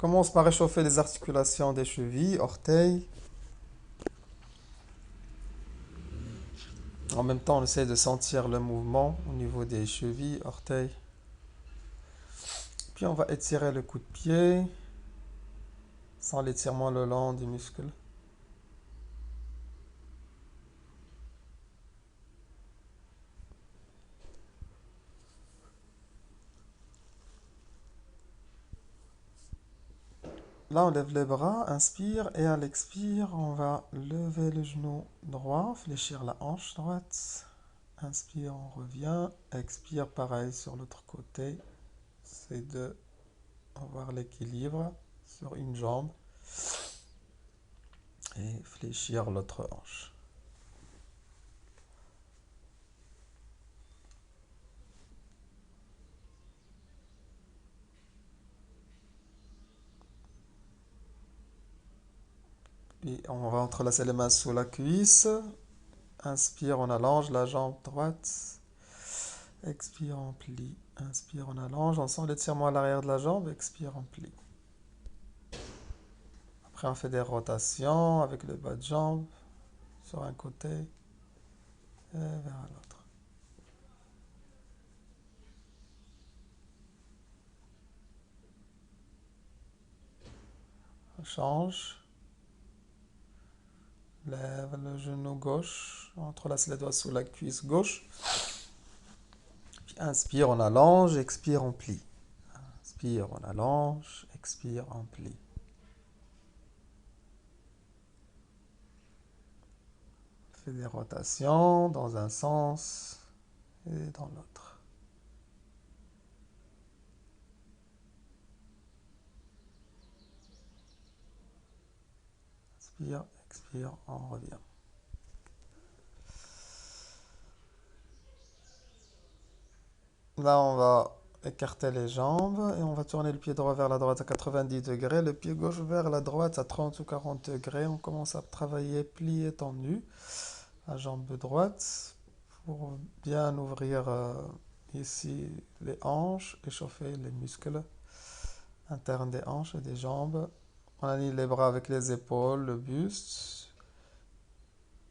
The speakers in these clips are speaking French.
Commence par réchauffer les articulations des chevilles, orteils. En même temps, on essaie de sentir le mouvement au niveau des chevilles, orteils. Puis on va étirer le coup de pied, sans l'étirement le long du muscle. Là, on lève les bras, inspire, et à l'expire, on va lever le genou droit, fléchir la hanche droite. Inspire, on revient. Expire, pareil sur l'autre côté. C'est de avoir l'équilibre sur une jambe et fléchir l'autre hanche. Puis on va entrelacer les mains sous la cuisse. Inspire, on allonge la jambe droite. Expire, on plie. Inspire, on allonge. On sent l'étirement à l'arrière de la jambe. Expire, on plie. Après, on fait des rotations avec le bas de jambe sur un côté et vers l'autre. On change. Lève le genou gauche. On entrelace les doigts sous la cuisse gauche. Puis inspire, on allonge. Expire, on plie. Inspire, on allonge. Expire, on plie. On fait des rotations dans un sens et dans l'autre. Inspire, expire, on revient. Là, on va écarter les jambes et on va tourner le pied droit vers la droite à 90 degrés, le pied gauche vers la droite à 30 ou 40 degrés. On commence à travailler plié tendu, la jambe droite, pour bien ouvrir ici les hanches, échauffer les muscles internes des hanches et des jambes. On aligne les bras avec les épaules, le buste.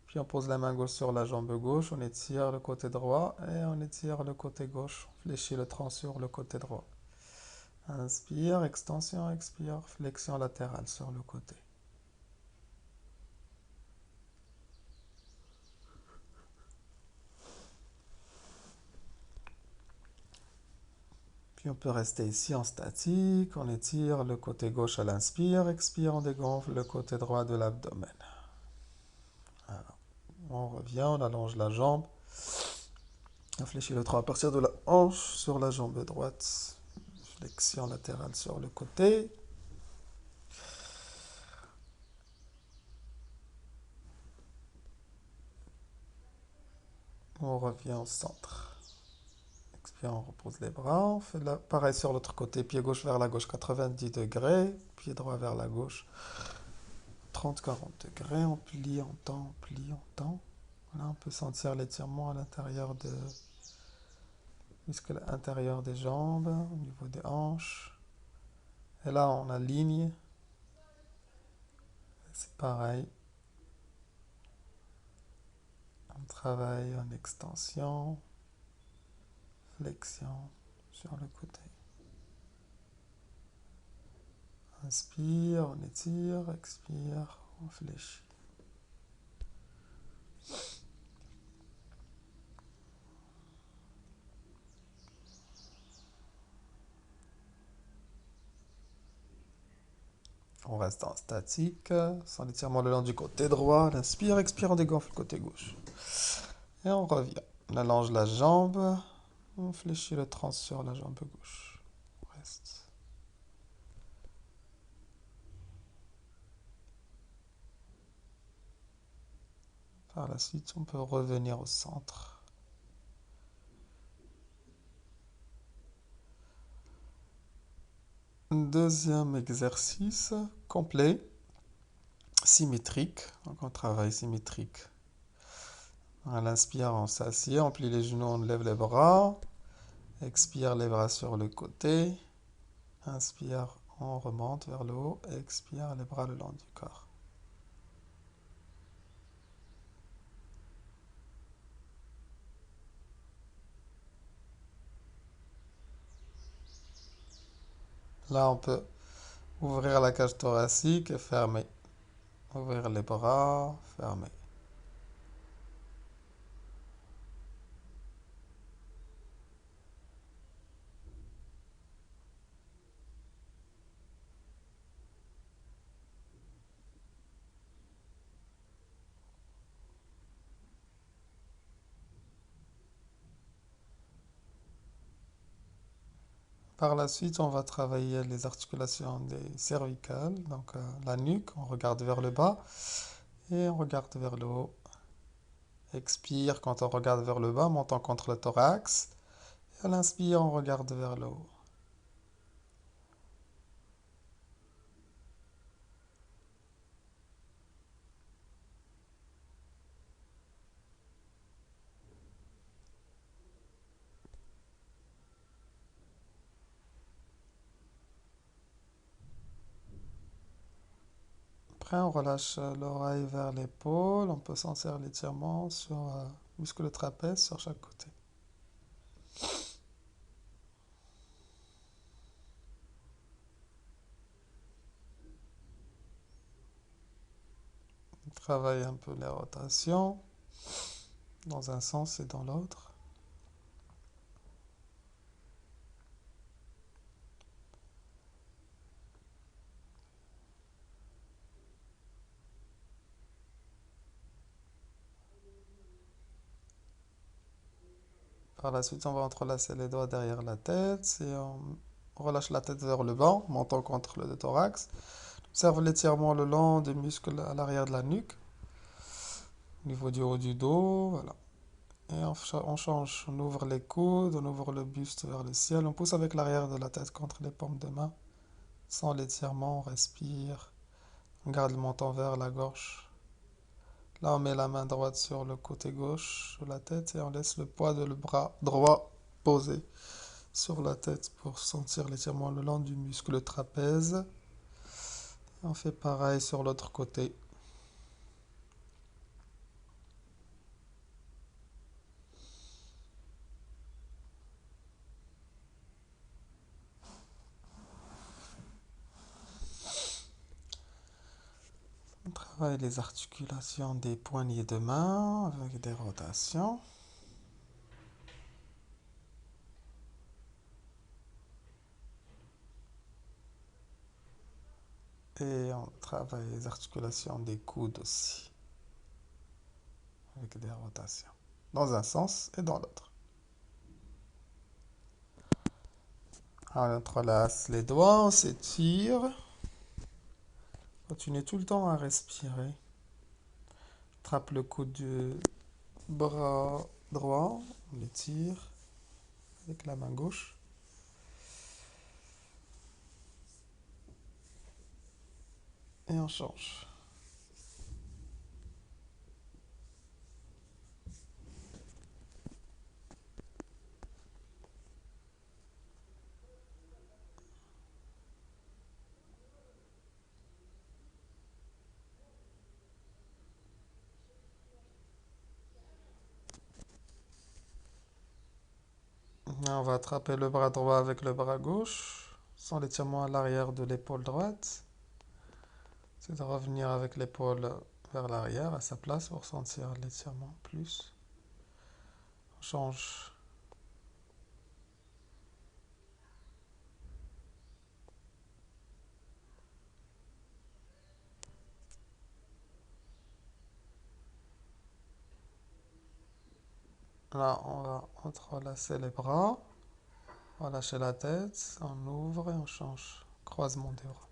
Puis on pose la main gauche sur la jambe gauche, on étire le côté droit et on étire le côté gauche. On fléchit le tronc sur le côté droit. Inspire, extension, expire, flexion latérale sur le côté. Puis on peut rester ici en statique, on étire le côté gauche à l'inspire, expire, on dégonfle le côté droit de l'abdomen. Alors, on revient, on allonge la jambe, on fléchit le tronc à partir de la hanche sur la jambe droite, flexion latérale sur le côté. On revient au centre. Expire, on repose les bras. On fait pareil sur l'autre côté. Pied gauche vers la gauche, 90 degrés. Pied droit vers la gauche, 30-40 degrés. On plie, on tend, on plie, on tend. Là, on peut sentir l'étirement à l'intérieur de muscles intérieurs des jambes, au niveau des hanches. Et là, on aligne. C'est pareil. On travaille en extension, flexion sur le côté. Inspire, on étire, expire, on fléchit. On reste en statique, sans l'étirement le long du côté droit. On inspire, expire, on dégonfle le côté gauche. Et on revient. On allonge la jambe, on fléchit le tronc sur la jambe gauche. On reste. Par la suite, on peut revenir au centre. Deuxième exercice complet, symétrique. Donc on travaille symétrique. À l'inspire, on s'assied, on plie les genoux, on lève les bras. Expire, les bras sur le côté. Inspire, On remonte vers le haut et expire les bras le long du corps. Là, on peut ouvrir la cage thoracique et fermer. Ouvrir les bras, fermer. Par la suite, on va travailler les articulations des cervicales, donc la nuque, on regarde vers le bas et on regarde vers le haut. Expire quand on regarde vers le bas, montant contre le thorax. Et à l'inspire, on regarde vers le haut. Après, on relâche l'oreille vers l'épaule. On peut sentir l'étirement sur le muscle trapèze sur chaque côté. On travaille un peu les rotations dans un sens et dans l'autre. Par la suite, on va entrelacer les doigts derrière la tête et on relâche la tête vers le bas, montant contre le thorax. Observe l'étirement le long des muscles à l'arrière de la nuque, au niveau du haut du dos, voilà. Et on change, on ouvre les coudes, on ouvre le buste vers le ciel, on pousse avec l'arrière de la tête contre les paumes de main. Sans l'étirement, on respire, on garde le menton vers la gorge. Là, on met la main droite sur le côté gauche de la tête et on laisse le poids de le bras droit posé sur la tête pour sentir l'étirement le long du muscle trapèze. On fait pareil sur l'autre côté. On travaille les articulations des poignées de main avec des rotations. Et on travaille les articulations des coudes aussi avec des rotations. Dans un sens et dans l'autre. On entrelace les doigts, on s'étire. Continuez tout le temps à respirer. Attrape le coude du bras droit, on l'étire avec la main gauche. Et on change. On va attraper le bras droit avec le bras gauche, sans l'étirement à l'arrière de l'épaule droite. C'est de revenir avec l'épaule vers l'arrière à sa place pour sentir l'étirement plus. On change. Là, on va entrelacer les bras, relâcher la tête, on ouvre et on change. Croisement des bras.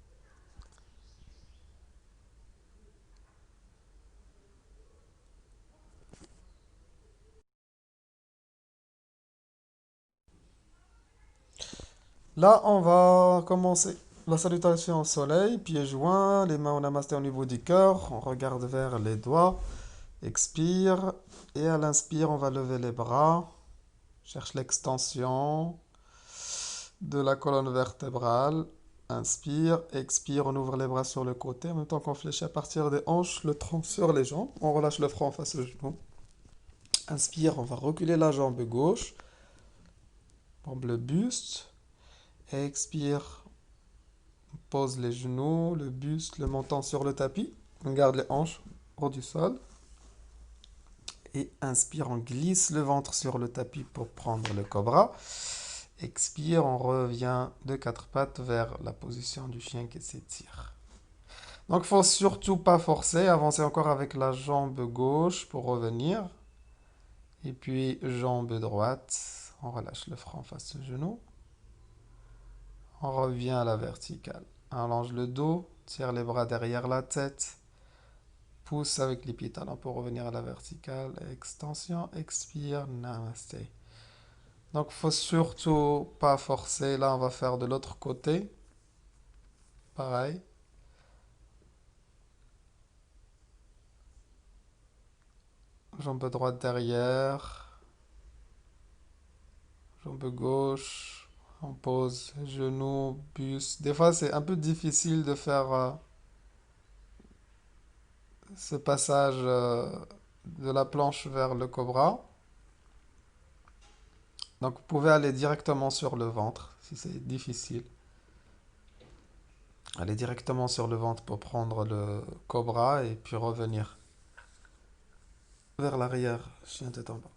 Là, on va commencer la salutation au soleil, pieds joints, les mains en namasté au niveau du cœur. On regarde vers les doigts, expire. Et à l'inspire, on va lever les bras. Cherche l'extension de la colonne vertébrale. Inspire, expire, on ouvre les bras sur le côté. En même temps qu'on fléchit à partir des hanches, le tronc sur les jambes. On relâche le front face au genou. Inspire, on va reculer la jambe gauche. Bombe le buste. Expire, pose les genoux, le buste, le menton sur le tapis. On garde les hanches hors du sol. Et inspire, on glisse le ventre sur le tapis pour prendre le cobra. Expire, on revient de quatre pattes vers la position du chien qui s'étire. Donc, il faut surtout pas forcer. Avancer encore avec la jambe gauche pour revenir. Et puis, jambe droite. On relâche le front face au genou. On revient à la verticale. Allonge le dos. Tire les bras derrière la tête. Pousse avec les pieds talons pour revenir à la verticale. Extension. Expire. Namasté. Donc, il faut surtout pas forcer. Là, on va faire de l'autre côté. Pareil. Jambe droite derrière. Jambe gauche. On pose genou, buste. Des fois, c'est un peu difficile de faire ce passage de la planche vers le cobra. Donc, vous pouvez aller directement sur le ventre si c'est difficile. Aller directement sur le ventre pour prendre le cobra et puis revenir vers l'arrière, chien tête en bas.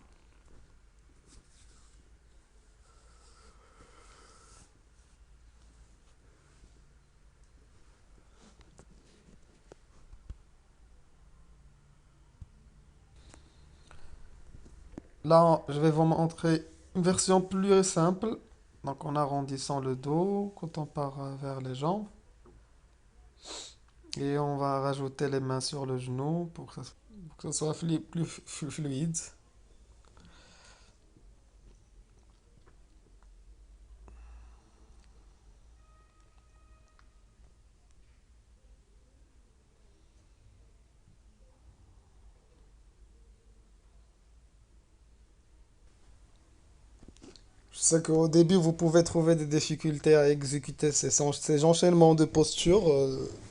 Là, je vais vous montrer une version plus simple. Donc, en arrondissant le dos quand on part vers les jambes. Et on va rajouter les mains sur le genou pour que ça soit plus fluide. Je sais qu'au début, vous pouvez trouver des difficultés à exécuter ces enchaînements de postures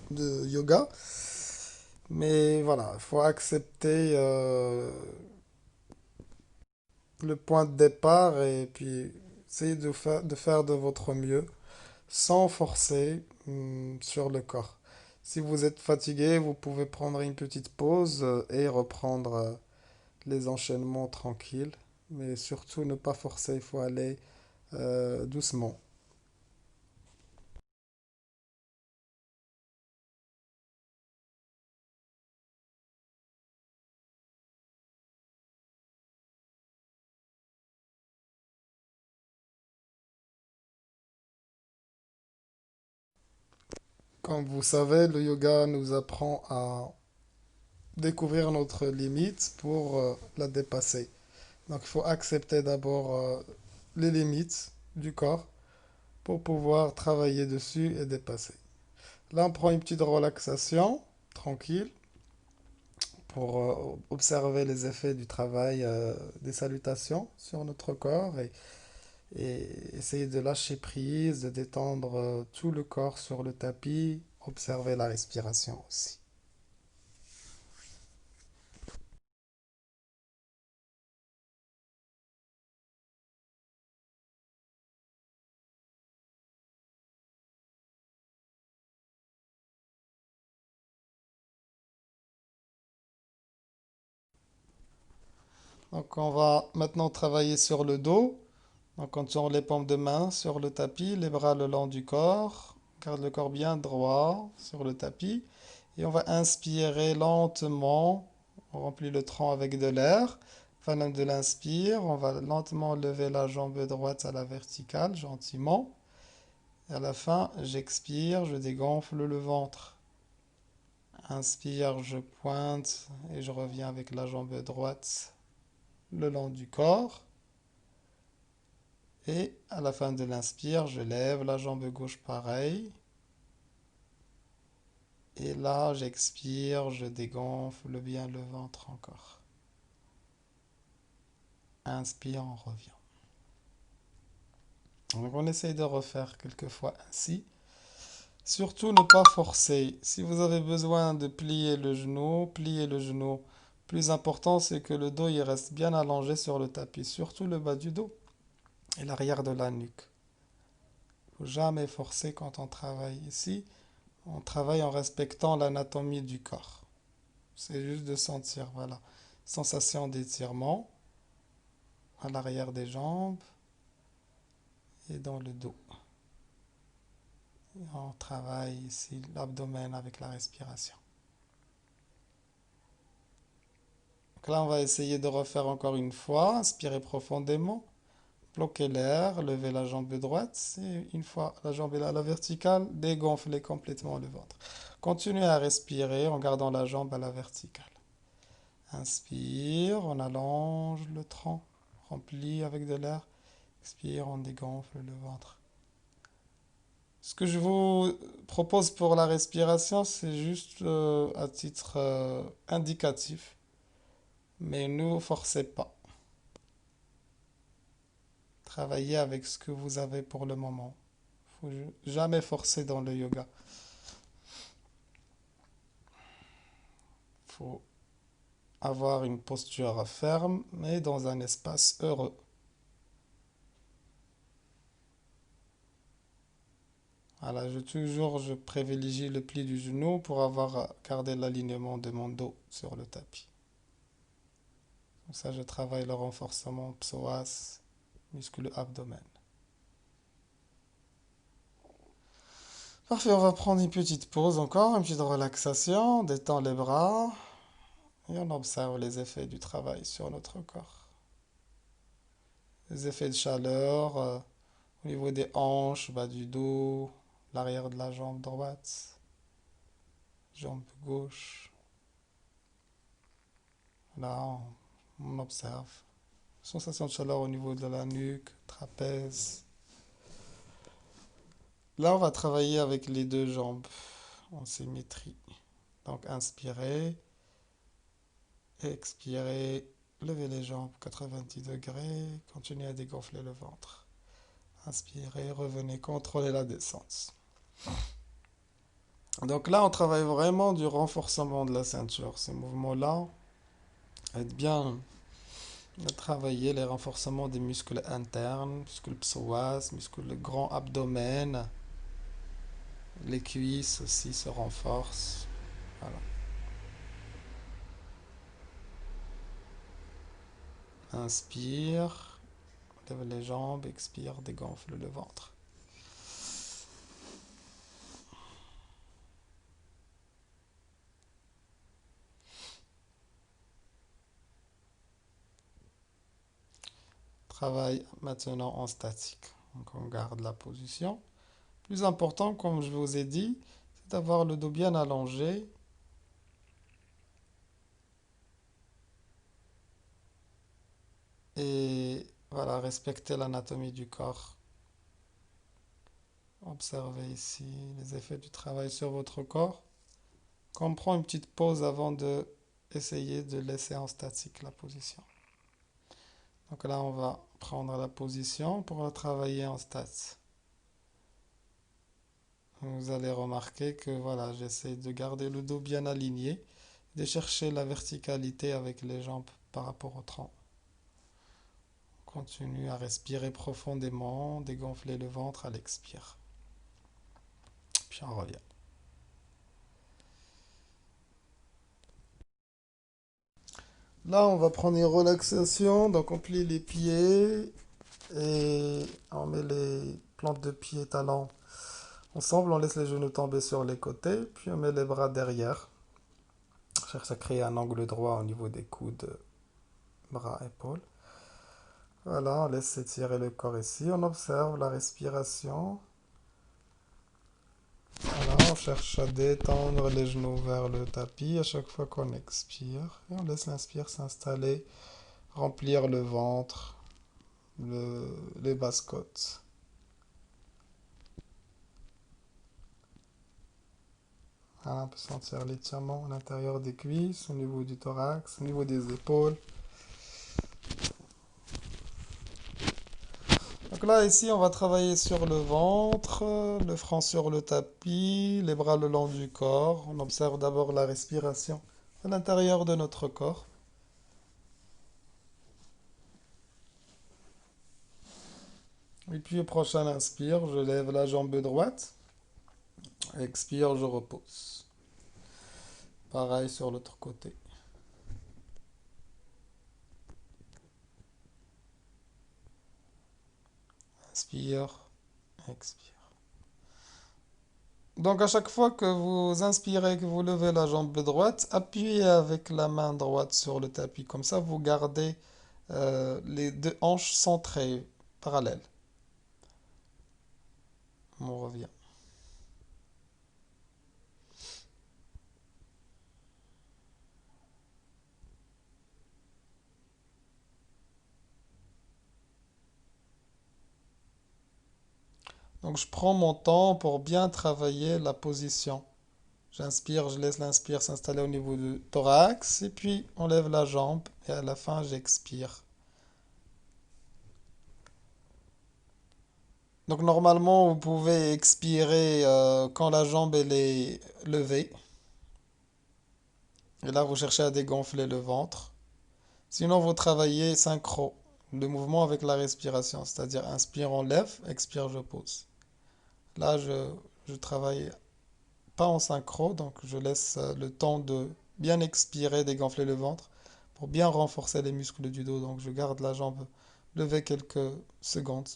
de yoga. Mais voilà, il faut accepter le point de départ et puis essayer de faire de votre mieux sans forcer sur le corps. Si vous êtes fatigué, vous pouvez prendre une petite pause et reprendre les enchaînements tranquilles. Mais surtout ne pas forcer, il faut aller doucement. Comme vous savez, le yoga nous apprend à découvrir notre limite pour la dépasser. Donc il faut accepter d'abord les limites du corps pour pouvoir travailler dessus et dépasser. Là, on prend une petite relaxation, tranquille, pour observer les effets du travail des salutations sur notre corps et essayer de lâcher prise, de détendre tout le corps sur le tapis, observer la respiration aussi. Donc on va maintenant travailler sur le dos. Donc on tourne les paumes de main sur le tapis, les bras le long du corps. Garde le corps bien droit sur le tapis. Et on va inspirer lentement. On remplit le tronc avec de l'air. Fin de l'inspire, on va lentement lever la jambe droite à la verticale, gentiment. Et à la fin, j'expire, je dégonfle le ventre. Inspire, je pointe et je reviens avec la jambe droite le long du corps. Et à la fin de l'inspire, je lève la jambe gauche pareil. Et là, j'expire, je dégonfle bien le ventre encore. Inspire, on revient. Donc on essaye de refaire quelques fois ainsi. Surtout ne pas forcer. Si vous avez besoin de plier le genou, pliez le genou. Plus important, c'est que le dos il reste bien allongé sur le tapis, surtout le bas du dos et l'arrière de la nuque. Faut jamais forcer quand on travaille ici. On travaille en respectant l'anatomie du corps. C'est juste de sentir, voilà, sensation d'étirement à l'arrière des jambes et dans le dos. Et on travaille ici l'abdomen avec la respiration. Donc là, on va essayer de refaire encore une fois. Inspirez profondément. Bloquez l'air. Levez la jambe droite. Et une fois la jambe est à la verticale, dégonflez complètement le ventre. Continuez à respirer en gardant la jambe à la verticale. Inspire, on allonge le tronc. Remplit avec de l'air. Expire, on dégonfle le ventre. Ce que je vous propose pour la respiration, c'est juste à titre indicatif. Mais ne vous forcez pas. Travaillez avec ce que vous avez pour le moment. Faut jamais forcer dans le yoga. Faut avoir une posture ferme, mais dans un espace heureux. Voilà, je privilégie le pli du genou pour avoir gardé l'alignement de mon dos sur le tapis. Comme ça, je travaille le renforcement psoas, muscle abdomen. Parfait, on va prendre une petite pause encore, une petite relaxation, on détend les bras et on observe les effets du travail sur notre corps. Les effets de chaleur au niveau des hanches, bas du dos, l'arrière de la jambe droite, jambe gauche. Là, on observe. Sensation de chaleur au niveau de la nuque, trapèze. Là, on va travailler avec les deux jambes en symétrie. Donc, inspirez, expirez, levez les jambes 90 degrés, continuez à dégonfler le ventre. Inspirez, revenez, contrôlez la descente. Donc là, on travaille vraiment du renforcement de la ceinture. Ces mouvements-là aident bien à travailler les renforcements des muscles internes, muscles psoas, muscles grand abdomen. Les cuisses aussi se renforcent. Voilà. Inspire, lève les jambes, expire, dégonfle le ventre. Travaille maintenant en statique. Donc on garde la position. Plus important, comme je vous ai dit, c'est d'avoir le dos bien allongé. Et voilà, respecter l'anatomie du corps. Observez ici les effets du travail sur votre corps. On prend une petite pause avant de essayer de laisser en statique la position. Donc là, on va prendre la position pour travailler en stats. Vous allez remarquer que voilà, j'essaie de garder le dos bien aligné, de chercher la verticalité avec les jambes par rapport au tronc. Continue à respirer profondément, dégonfler le ventre à l'expire. Puis on revient. Là, on va prendre une relaxation. Donc, on plie les pieds et on met les plantes de pied talons ensemble. On laisse les genoux tomber sur les côtés. Puis, on met les bras derrière. On cherche à créer un angle droit au niveau des coudes, bras, épaules. Voilà, on laisse s'étirer le corps ici. On observe la respiration. Voilà, on cherche à détendre les genoux vers le tapis à chaque fois qu'on expire. Et on laisse l'inspire s'installer, remplir le ventre, les basses-côtes. Voilà, on peut sentir l'étirement à l'intérieur des cuisses, au niveau du thorax, au niveau des épaules. Donc là, ici, on va travailler sur le ventre, le front sur le tapis, les bras le long du corps. On observe d'abord la respiration à l'intérieur de notre corps. Et puis, au prochain inspire, je lève la jambe droite. Expire, je repose. Pareil sur l'autre côté. Inspire, expire. Donc à chaque fois que vous inspirez, que vous levez la jambe droite, appuyez avec la main droite sur le tapis. Comme ça, vous gardez les deux hanches centrées, parallèles. On revient. Donc je prends mon temps pour bien travailler la position. J'inspire, je laisse l'inspire s'installer au niveau du thorax, et puis on lève la jambe, et à la fin j'expire. Donc normalement, vous pouvez expirer quand la jambe elle est levée. Et là, vous cherchez à dégonfler le ventre. Sinon, vous travaillez synchro, le mouvement avec la respiration, c'est-à-dire inspire, on lève, expire, je pose. Là, je travaille pas en synchro, donc je laisse le temps de bien expirer, dégonfler le ventre pour bien renforcer les muscles du dos. Donc, je garde la jambe levée quelques secondes.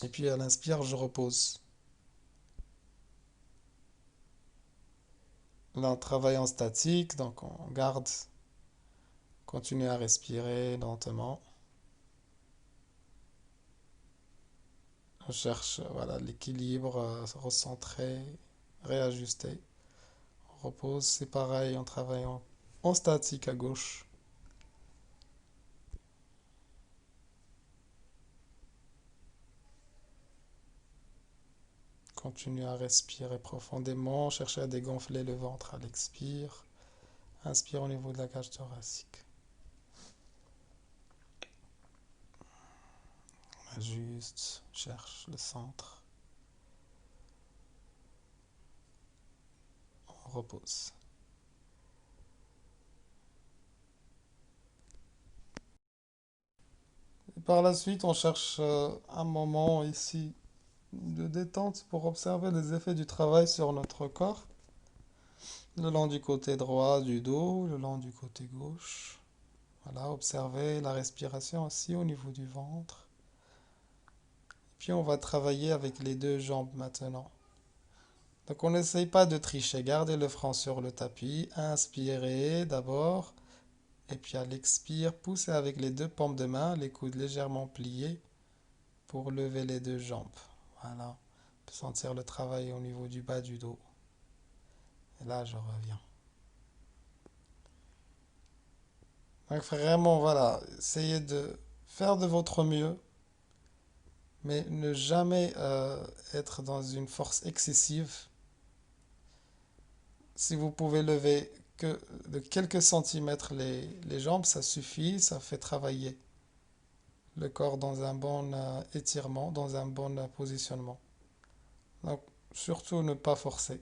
Et puis, à l'inspire, je repose. Là, on travaille en statique, donc on garde, continue à respirer lentement. On cherche voilà, l'équilibre, recentrer, réajuster. On repose, c'est pareil, on travaille en statique à gauche. Continue à respirer profondément, chercher à dégonfler le ventre à l'expire. Inspire au niveau de la cage thoracique. Ajuste, cherche le centre. On repose. Et par la suite, on cherche un moment ici de détente pour observer les effets du travail sur notre corps. Le long du côté droit du dos, le long du côté gauche. Voilà, observez la respiration aussi au niveau du ventre. Puis on va travailler avec les deux jambes maintenant. Donc on n'essaye pas de tricher, gardez le front sur le tapis, inspirez d'abord, et puis à l'expire, poussez avec les deux paumes de main, les coudes légèrement pliés pour lever les deux jambes. Voilà, on peut sentir le travail au niveau du bas du dos. Et là je reviens. Donc vraiment, voilà, essayez de faire de votre mieux, mais ne jamais être dans une force excessive. Si vous pouvez lever que de quelques centimètres les jambes, ça suffit, ça fait travailler le corps dans un bon étirement, dans un bon positionnement. Donc, surtout ne pas forcer.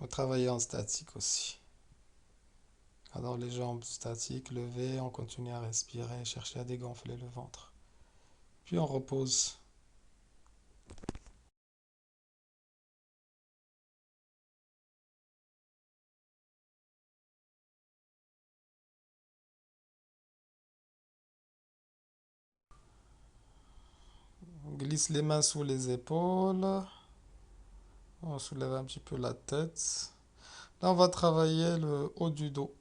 Vous travaillez en statique aussi. Alors les jambes statiques, levées, on continue à respirer, chercher à dégonfler le ventre. Puis on repose. On glisse les mains sous les épaules. On soulève un petit peu la tête. Là, on va travailler le haut du dos.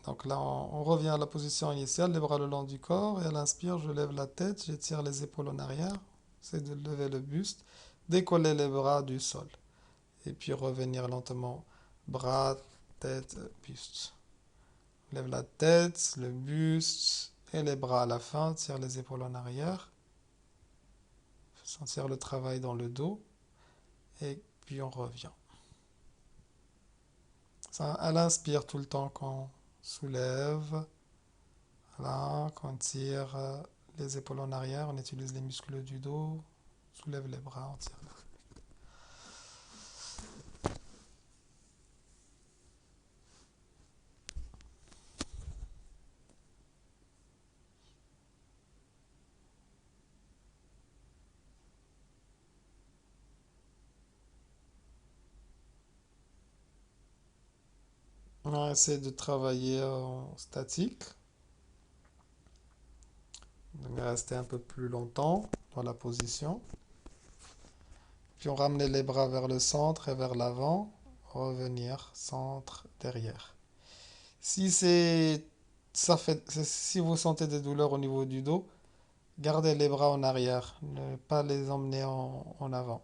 Donc là, on revient à la position initiale, les bras le long du corps. Et à l'inspire, je lève la tête, j'étire les épaules en arrière. C'est de lever le buste, décoller les bras du sol. Et puis revenir lentement. Bras, tête, buste. Lève la tête, le buste et les bras à la fin. Tire les épaules en arrière. Sentir le travail dans le dos. Et puis on revient. Elle inspire tout le temps qu'on soulève. Voilà, quand on tire les épaules en arrière, on utilise les muscles du dos. Soulève les bras, on tire. On va essayer de travailler en statique. Donc rester un peu plus longtemps dans la position. Puis on ramener les bras vers le centre et vers l'avant. Revenir, centre, derrière. Si c'est si vous sentez des douleurs au niveau du dos, gardez les bras en arrière, ne pas les emmener en avant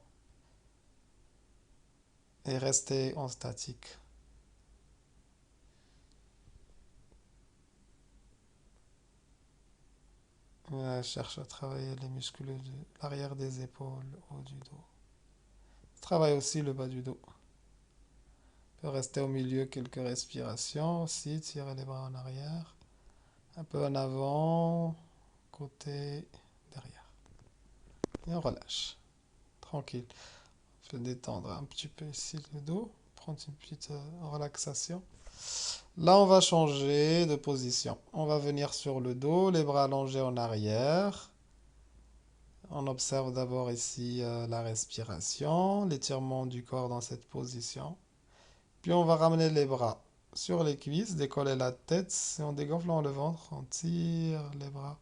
et restez en statique. Cherche à travailler les muscles de l'arrière des épaules, haut du dos. Travaille aussi le bas du dos. On peut rester au milieu quelques respirations aussi, tirer les bras en arrière, un peu en avant, côté, derrière. Et on relâche, tranquille. On peut détendre un petit peu ici le dos, prendre une petite relaxation. Là, on va changer de position. On va venir sur le dos, les bras allongés en arrière. On observe d'abord ici la respiration, l'étirement du corps dans cette position. Puis on va ramener les bras sur les cuisses, décoller la tête. Et en dégonflant le ventre, on tire les bras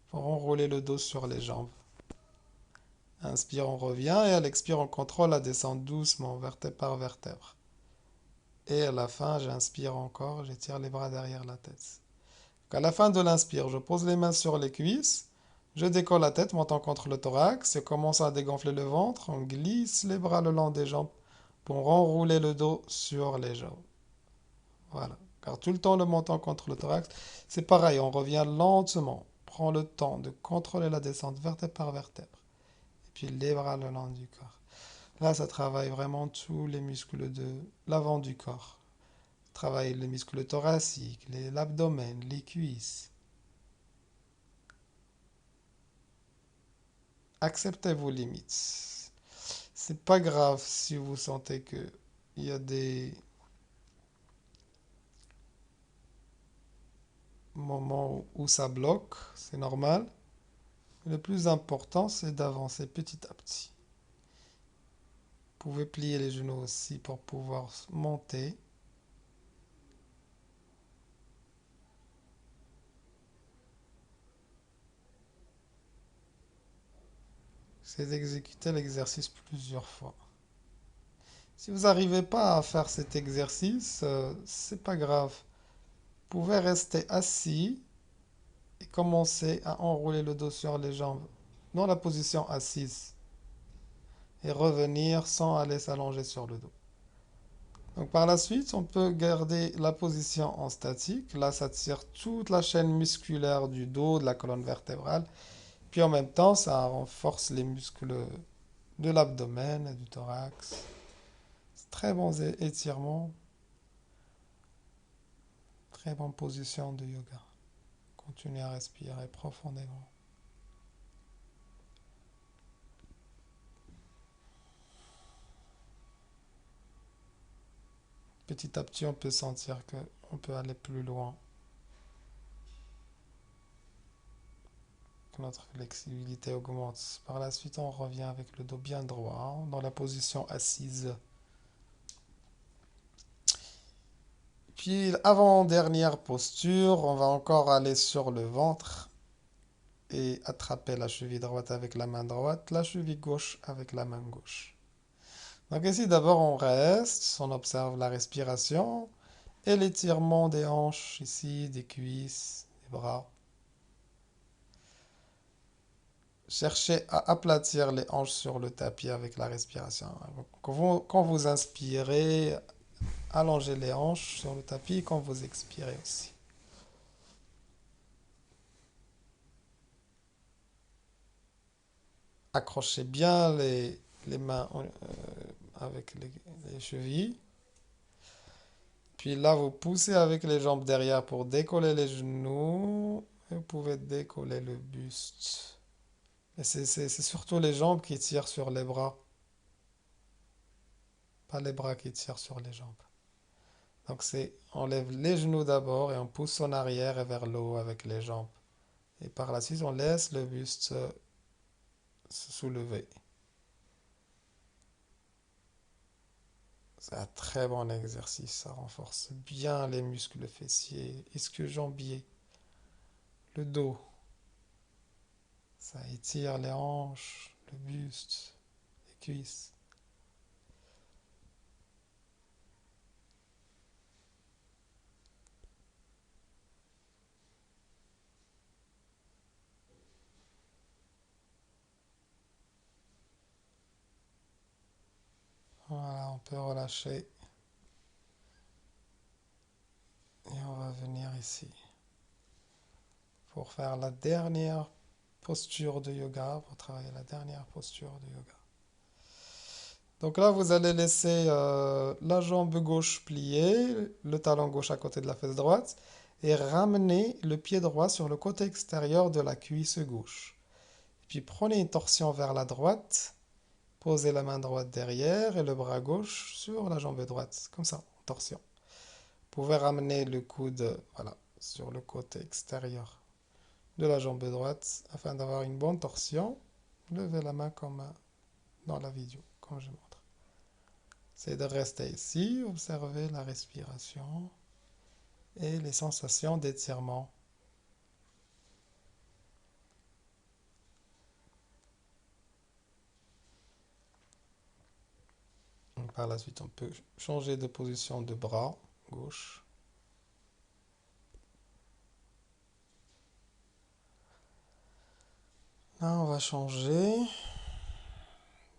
pour enrouler le dos sur les jambes. Inspire, on revient et à l'expire, on contrôle la descente doucement, vertèbre par vertèbre. Et à la fin, j'inspire encore, j'étire les bras derrière la tête. Donc à la fin de l'inspire, je pose les mains sur les cuisses, je décolle la tête, montant contre le thorax, et commence à dégonfler le ventre, on glisse les bras le long des jambes pour enrouler le dos sur les jambes. Voilà. Car tout le temps le montant contre le thorax, c'est pareil, on revient lentement. Prends le temps de contrôler la descente vertèbre par vertèbre. Et puis les bras le long du corps. Là, ça travaille vraiment tous les muscles de l'avant du corps. Travaille les muscles thoraciques, l'abdomen, les cuisses. Acceptez vos limites. C'est pas grave si vous sentez que il y a des moments où ça bloque, c'est normal. Le plus important, c'est d'avancer petit à petit. Vous pouvez plier les genoux aussi pour pouvoir monter. C'est d'exécuter l'exercice plusieurs fois. Si vous n'arrivez pas à faire cet exercice, c'est pas grave. Vous pouvez rester assis et commencer à enrouler le dos sur les jambes dans la position assise et revenir sans aller s'allonger sur le dos. Donc par la suite, on peut garder la position en statique. Là, ça tire toute la chaîne musculaire du dos, de la colonne vertébrale. Puis en même temps, ça renforce les muscles de l'abdomen et du thorax. C'est très bon étirement, très bonne position de yoga. Continuez à respirer profondément. Petit à petit, on peut sentir qu'on peut aller plus loin. Que notre flexibilité augmente. Par la suite, on revient avec le dos bien droit, dans la position assise. Puis, avant-dernière posture, on va encore aller sur le ventre et attraper la cheville droite avec la main droite, la cheville gauche avec la main gauche. Donc ici, d'abord, on reste, on observe la respiration et l'étirement des hanches ici, des cuisses, des bras. Cherchez à aplatir les hanches sur le tapis avec la respiration. Quand vous inspirez, allongez les hanches sur le tapis quand vous expirez aussi. Accrochez bien les mains avec les chevilles. Puis là, vous poussez avec les jambes derrière pour décoller les genoux. Et vous pouvez décoller le buste. Et c'est surtout les jambes qui tirent sur les bras, pas les bras qui tirent sur les jambes. Donc on lève les genoux d'abord et on pousse en arrière et vers le haut avec les jambes. Et par la suite, on laisse le buste se soulever. C'est un très bon exercice, ça renforce bien les muscles fessiers, ischio-jambiers, le dos. Ça étire les hanches, le buste, les cuisses. Voilà, on peut relâcher et on va venir ici pour faire la dernière posture de yoga, pour travailler la dernière posture de yoga. Donc là, vous allez laisser la jambe gauche pliée, le talon gauche à côté de la fesse droite, et ramener le pied droit sur le côté extérieur de la cuisse gauche. Puis prenez une torsion vers la droite, posez la main droite derrière et le bras gauche sur la jambe droite, comme ça, en torsion. Vous pouvez ramener le coude, voilà, sur le côté extérieur de la jambe droite afin d'avoir une bonne torsion. Levez la main comme dans la vidéo, comme je montre. C'est de rester ici, observer la respiration et les sensations d'étirement. Par la suite, on peut changer de position de bras gauche. Là, on va changer.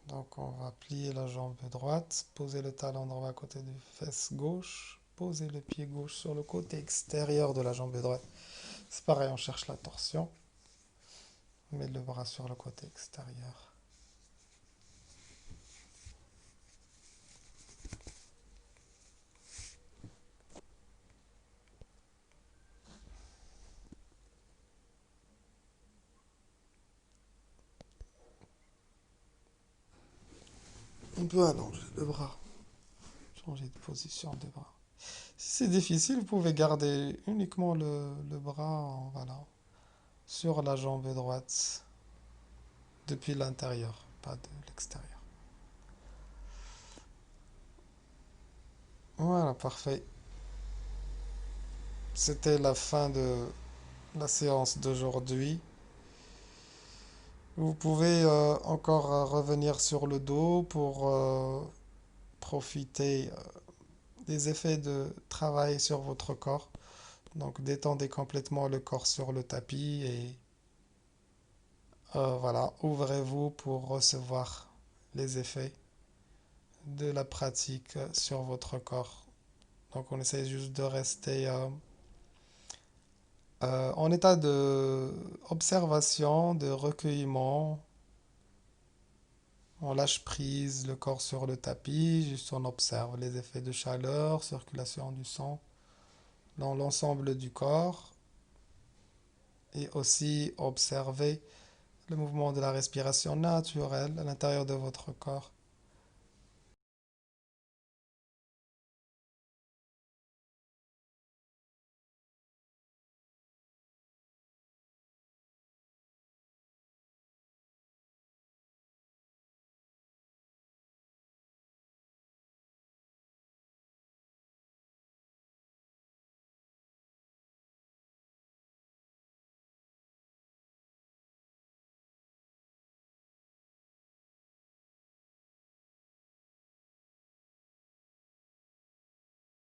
Donc, on va plier la jambe droite, poser le talon droit à côté du fesse gauche, poser le pied gauche sur le côté extérieur de la jambe droite. C'est pareil, on cherche la torsion. On met le bras sur le côté extérieur. On peut allonger le bras, changer de position de bras. Si c'est difficile, vous pouvez garder uniquement le bras voilà, sur la jambe droite depuis l'intérieur, pas de l'extérieur. Voilà, parfait. C'était la fin de la séance d'aujourd'hui. Vous pouvez encore revenir sur le dos pour profiter des effets de travail sur votre corps. Donc détendez complètement le corps sur le tapis et voilà, ouvrez-vous pour recevoir les effets de la pratique sur votre corps. Donc on essaie juste de rester en état de observation, de recueillement. On lâche prise le corps sur le tapis, juste on observe les effets de chaleur, circulation du sang dans l'ensemble du corps et aussi observer le mouvement de la respiration naturelle à l'intérieur de votre corps